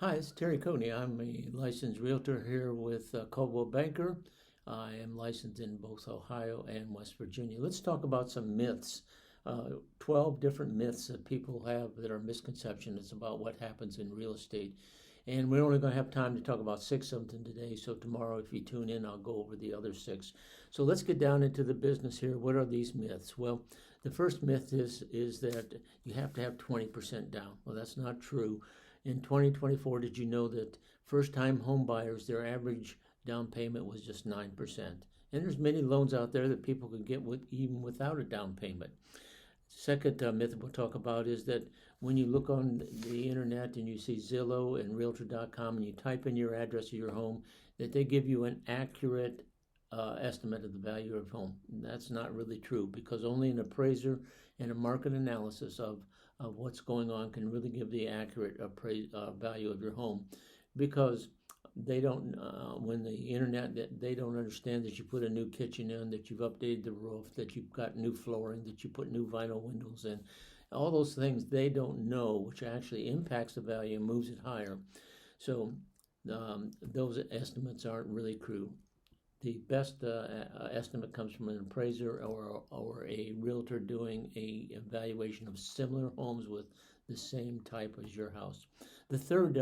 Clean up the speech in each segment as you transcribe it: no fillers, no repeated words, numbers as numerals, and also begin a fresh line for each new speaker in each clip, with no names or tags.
Hi, it's Terry Coatney. I'm a licensed realtor here with Coldwell Banker. I am licensed in both Ohio and West Virginia. Let's talk about some myths. 12 different myths that people have that are misconceptions about what happens in real estate. And we're only going to have time to talk about six of them today. So tomorrow, if you tune in, I'll go over the other six. So let's get down into the business here. What are these myths? Well, the first myth is that you have to have 20% down. Well, that's not true. In 2024, did you know that first-time home buyers, their average down payment was just 9%? And there's many loans out there that people can get with even without a down payment. Second myth we'll talk about is that when you look on the internet and you see Zillow and Realtor.com and you type in your address of your home, that they give you an accurate estimate of the value of home. And that's not really true, because only an appraiser and a market analysis of what's going on can really give the accurate value of your home, because they don't, when the internet, they don't understand that you put a new kitchen in, that you've updated the roof, that you've got new flooring, that you put new vinyl windows in. All those things they don't know, which actually impacts the value and moves it higher. So those estimates aren't really true. The best estimate comes from an appraiser or a realtor doing a evaluation of similar homes with the same type as your house. The third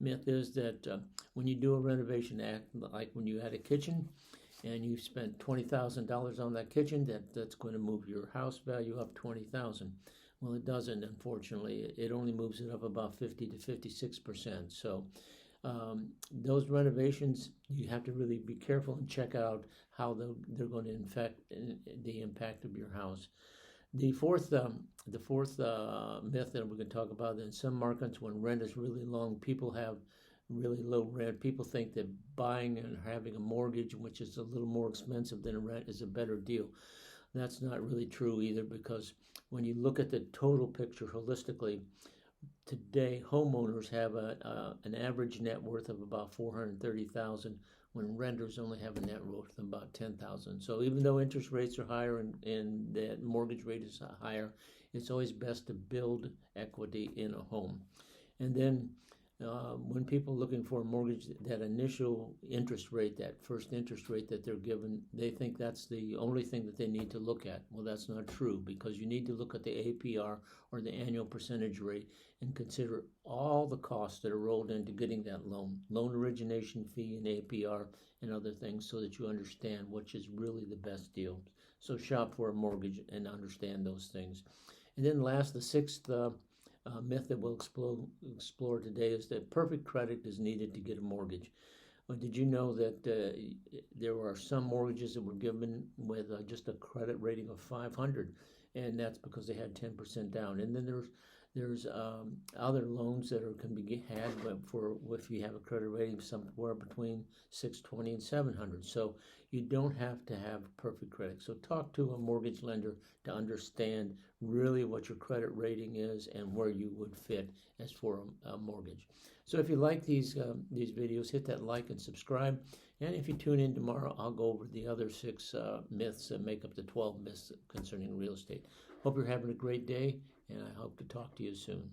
myth is that when you do a renovation act, like when you had a kitchen and you spent $20,000 on that kitchen, that's going to move your house value up $20,000. Well, it doesn't, unfortunately. It only moves it up about 50 to 56%. So those renovations, you have to really be careful and check out how they're going to affect the impact of your house. The fourth myth that we're going to talk about, that in some markets, when rent is really long, people have really low rent. People think that buying and having a mortgage, which is a little more expensive than a rent, is a better deal. That's not really true either, because when you look at the total picture holistically, today homeowners have an average net worth of about $430,000, when renters only have a net worth of about $10,000. So even though interest rates are higher and that mortgage rate is higher, it's always best to build equity in a home. And then when people are looking for a mortgage, that initial interest rate, that first interest rate that they're given, they think that's the only thing that they need to look at. Well, that's not true, because you need to look at the APR, or the annual percentage rate, and consider all the costs that are rolled into getting that loan origination fee and APR and other things, so that you understand which is really the best deal. So shop for a mortgage and understand those things. And then last, the sixth myth that we'll explore today is that perfect credit is needed to get a mortgage. Well, did you know that there are some mortgages that were given with just a credit rating of 500, and that's because they had 10% down. And then there's other loans that can be had for if you have a credit rating somewhere between 620 and 700. So you don't have to have perfect credit. So talk to a mortgage lender to understand really what your credit rating is and where you would fit as for a mortgage. So if you like these videos, hit that like and subscribe. And if you tune in tomorrow, I'll go over the other six myths that make up the 12 myths concerning real estate. Hope you're having a great day, and I hope to talk to you soon.